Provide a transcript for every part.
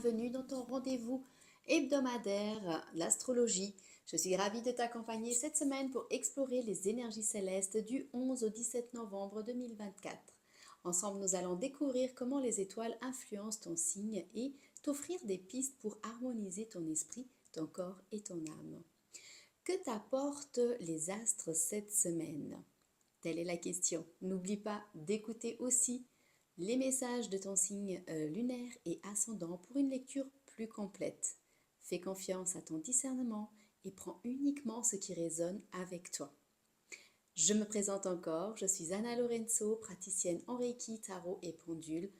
Bienvenue dans ton rendez-vous hebdomadaire, l'astrologie. Je suis ravie de t'accompagner cette semaine pour explorer les énergies célestes du 11 au 17 novembre 2024. Ensemble, nous allons découvrir comment les étoiles influencent ton signe et t'offrir des pistes pour harmoniser ton esprit, ton corps et ton âme. Que t'apportent les astres cette semaine? Telle est la question. N'oublie pas d'écouter aussi les messages de ton signe lunaire et ascendant pour une lecture plus complète. Fais confiance à ton discernement et prends uniquement ce qui résonne avec toi. Je me présente encore, je suis Anna Lorenzo, praticienne en Reiki, Tarot et Pendule.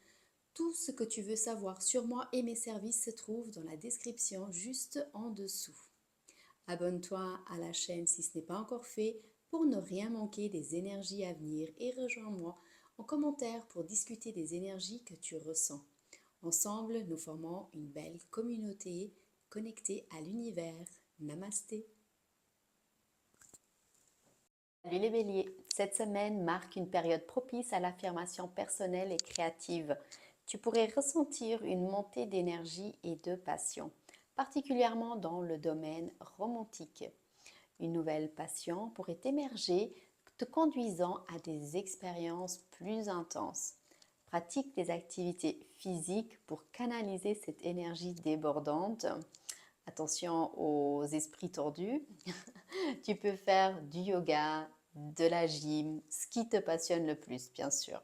Tout ce que tu veux savoir sur moi et mes services se trouve dans la description juste en dessous. Abonne-toi à la chaîne si ce n'est pas encore fait pour ne rien manquer des énergies à venir et rejoins-moi en commentaire pour discuter des énergies que tu ressens. Ensemble, nous formons une belle communauté connectée à l'univers. Namasté. Salut les béliers, cette semaine marque une période propice à l'affirmation personnelle et créative. Tu pourrais ressentir une montée d'énergie et de passion, particulièrement dans le domaine romantique. Une nouvelle passion pourrait émerger, te conduisant à des expériences plus intenses. Pratique des activités physiques pour canaliser cette énergie débordante. Attention aux esprits tordus. Tu peux faire du yoga, de la gym, ce qui te passionne le plus, bien sûr.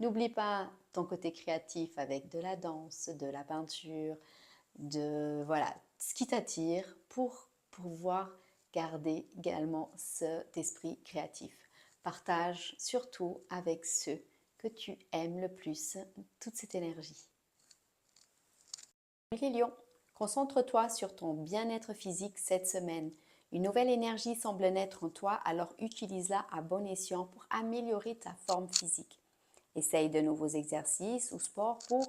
N'oublie pas ton côté créatif avec de la danse, de la peinture, voilà, ce qui t'attire pour pouvoir garder également cet esprit créatif. Partage surtout avec ceux que tu aimes le plus toute cette énergie. Les lions, concentre-toi sur ton bien-être physique cette semaine. Une nouvelle énergie semble naître en toi, alors utilise-la à bon escient pour améliorer ta forme physique. Essaye de nouveaux exercices ou sports pour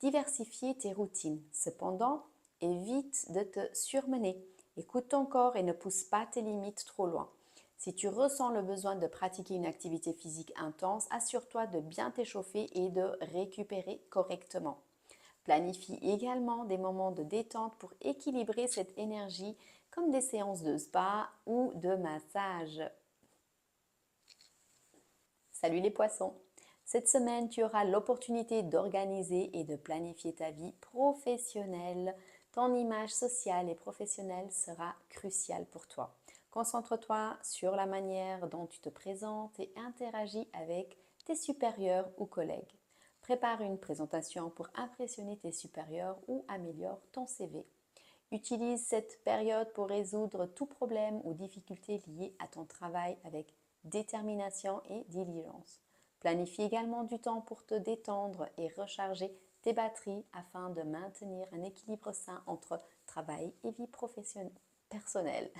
diversifier tes routines. Cependant, évite de te surmener. Écoute ton corps et ne pousse pas tes limites trop loin. Si tu ressens le besoin de pratiquer une activité physique intense, assure-toi de bien t'échauffer et de récupérer correctement. Planifie également des moments de détente pour équilibrer cette énergie, comme des séances de spa ou de massage. Salut les poissons! Cette semaine, tu auras l'opportunité d'organiser et de planifier ta vie professionnelle. Ton image sociale et professionnelle sera cruciale pour toi. Concentre-toi sur la manière dont tu te présentes et interagis avec tes supérieurs ou collègues. Prépare une présentation pour impressionner tes supérieurs ou améliore ton CV. Utilise cette période pour résoudre tout problème ou difficulté liée à ton travail avec détermination et diligence. Planifie également du temps pour te détendre et recharger tes batteries afin de maintenir un équilibre sain entre travail et vie personnelle.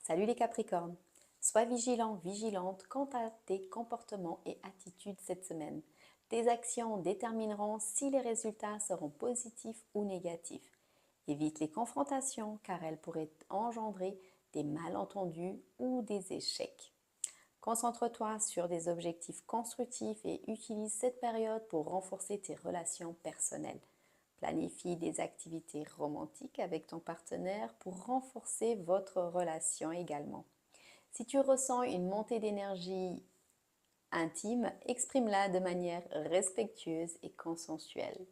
Salut les Capricornes! Sois vigilant, vigilante quant à tes comportements et attitudes cette semaine. Tes actions détermineront si les résultats seront positifs ou négatifs. Évite les confrontations car elles pourraient engendrer des malentendus ou des échecs. Concentre-toi sur des objectifs constructifs et utilise cette période pour renforcer tes relations personnelles. Planifie des activités romantiques avec ton partenaire pour renforcer votre relation également. Si tu ressens une montée d'énergie intime, exprime-la de manière respectueuse et consensuelle.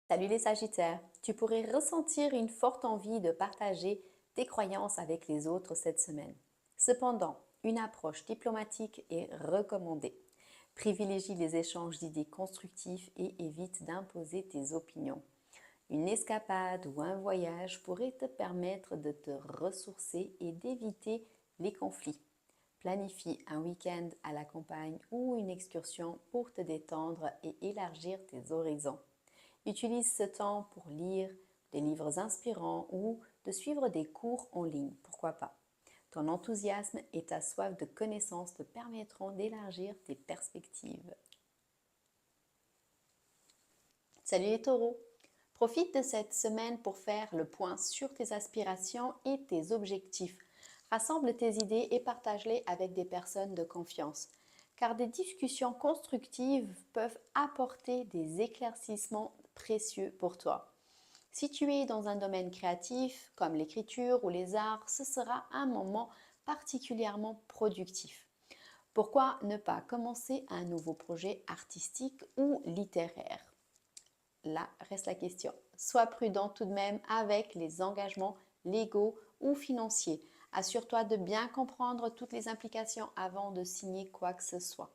Salut les Sagittaires, tu pourrais ressentir une forte envie de partager tes croyances avec les autres cette semaine. Cependant, une approche diplomatique est recommandée. Privilégie les échanges d'idées constructifs et évite d'imposer tes opinions. Une escapade ou un voyage pourrait te permettre de te ressourcer et d'éviter les conflits. Planifie un week-end à la campagne ou une excursion pour te détendre et élargir tes horizons. Utilise ce temps pour lire des livres inspirants ou de suivre des cours en ligne, pourquoi pas. Ton enthousiasme et ta soif de connaissances te permettront d'élargir tes perspectives. Salut les taureaux! Profite de cette semaine pour faire le point sur tes aspirations et tes objectifs. Rassemble tes idées et partage-les avec des personnes de confiance. car des discussions constructives peuvent apporter des éclaircissements précieux pour toi. Si tu es dans un domaine créatif comme l'écriture ou les arts, ce sera un moment particulièrement productif. Pourquoi ne pas commencer un nouveau projet artistique ou littéraire? Là reste la question. Sois prudent tout de même avec les engagements légaux ou financiers. Assure-toi de bien comprendre toutes les implications avant de signer quoi que ce soit.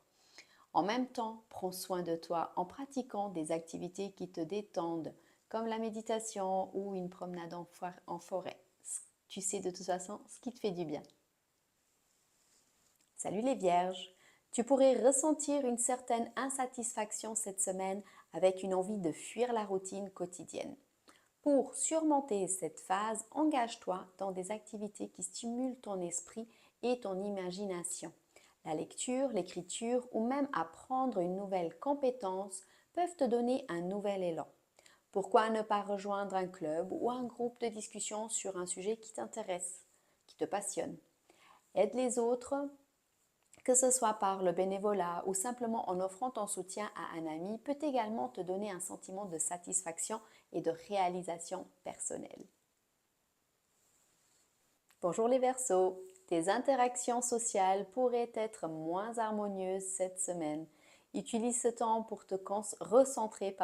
En même temps, prends soin de toi en pratiquant des activités qui te détendent, comme la méditation ou une promenade en forêt. Tu sais de toute façon ce qui te fait du bien. Salut les vierges! Tu pourrais ressentir une certaine insatisfaction cette semaine avec une envie de fuir la routine quotidienne. Pour surmonter cette phase, engage-toi dans des activités qui stimulent ton esprit et ton imagination. La lecture, l'écriture ou même apprendre une nouvelle compétence peuvent te donner un nouvel élan. Pourquoi ne pas rejoindre un club ou un groupe de discussion sur un sujet qui t'intéresse, qui te passionne? Aide les autres, que ce soit par le bénévolat ou simplement en offrant ton soutien à un ami, peut également te donner un sentiment de satisfaction et de réalisation personnelle. Bonjour les Verseaux! Tes interactions sociales pourraient être moins harmonieuses cette semaine. Utilise ce temps pour te recentrer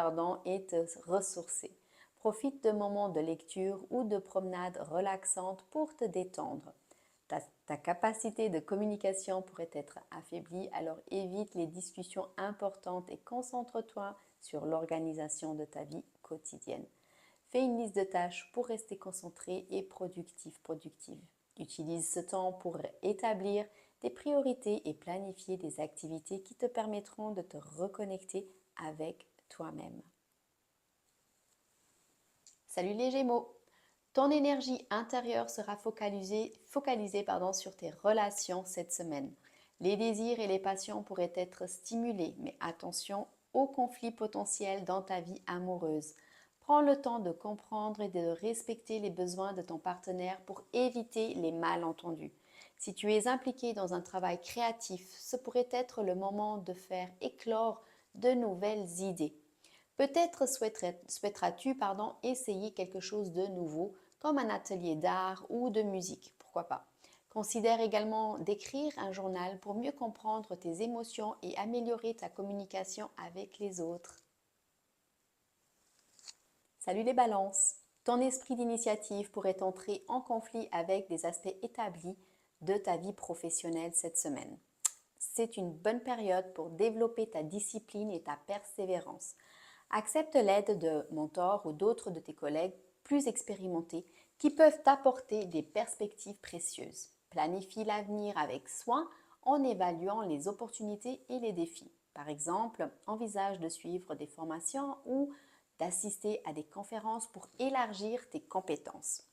et te ressourcer. Profite de moments de lecture ou de promenades relaxantes pour te détendre. Ta capacité de communication pourrait être affaiblie, alors évite les discussions importantes et concentre-toi sur l'organisation de ta vie quotidienne. Fais une liste de tâches pour rester concentré et productive. Utilise ce temps pour établir des priorités et planifier des activités qui te permettront de te reconnecter avec toi-même. Salut les Gémeaux! Ton énergie intérieure sera focalisée sur tes relations cette semaine. Les désirs et les passions pourraient être stimulés, mais attention aux conflits potentiels dans ta vie amoureuse. Prends le temps de comprendre et de respecter les besoins de ton partenaire pour éviter les malentendus. Si tu es impliqué dans un travail créatif, ce pourrait être le moment de faire éclore de nouvelles idées. Peut-être souhaiteras-tu essayer quelque chose de nouveau, comme un atelier d'art ou de musique, pourquoi pas. Considère également d'écrire un journal pour mieux comprendre tes émotions et améliorer ta communication avec les autres. Salut les balances! Ton esprit d'initiative pourrait entrer en conflit avec des aspects établis de ta vie professionnelle cette semaine. C'est une bonne période pour développer ta discipline et ta persévérance. Accepte l'aide de mentors ou d'autres de tes collègues plus expérimentés qui peuvent t'apporter des perspectives précieuses. Planifie l'avenir avec soin en évaluant les opportunités et les défis. Par exemple, envisage de suivre des formations ou d'assister à des conférences pour élargir tes compétences.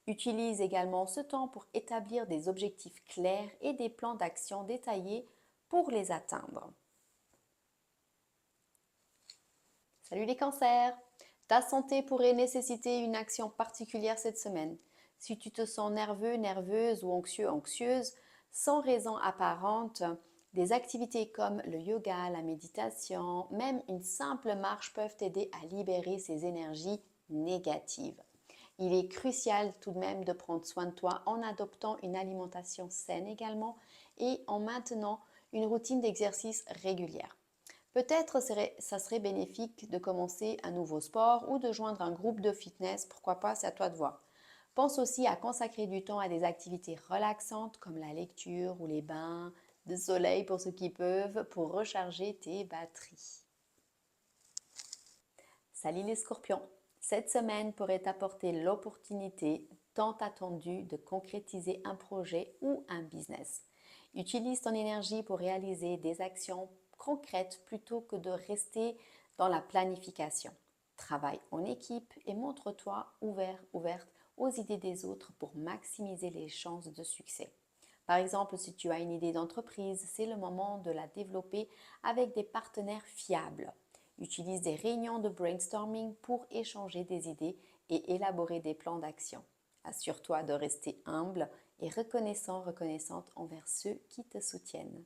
Utilise également ce temps pour établir des objectifs clairs et des plans d'action détaillés pour les atteindre. Salut les cancers! Ta santé pourrait nécessiter une action particulière cette semaine. Si tu te sens nerveux, nerveuse ou anxieux, anxieuse, sans raison apparente, des activités comme le yoga, la méditation, même une simple marche peuvent t'aider à libérer ces énergies négatives. Il est crucial tout de même de prendre soin de toi en adoptant une alimentation saine également et en maintenant une routine d'exercice régulière. Peut-être ça serait bénéfique de commencer un nouveau sport ou de joindre un groupe de fitness, pourquoi pas, c'est à toi de voir. Pense aussi à consacrer du temps à des activités relaxantes comme la lecture ou les bains de soleil pour ceux qui peuvent pour recharger tes batteries. Salut les scorpions! Cette semaine pourrait t'apporter l'opportunité tant attendue de concrétiser un projet ou un business. Utilise ton énergie pour réaliser des actions concrètes plutôt que de rester dans la planification. Travaille en équipe et montre-toi ouverte aux idées des autres pour maximiser les chances de succès. Par exemple, si tu as une idée d'entreprise, c'est le moment de la développer avec des partenaires fiables. Utilise des réunions de brainstorming pour échanger des idées et élaborer des plans d'action. Assure-toi de rester humble et reconnaissante envers ceux qui te soutiennent.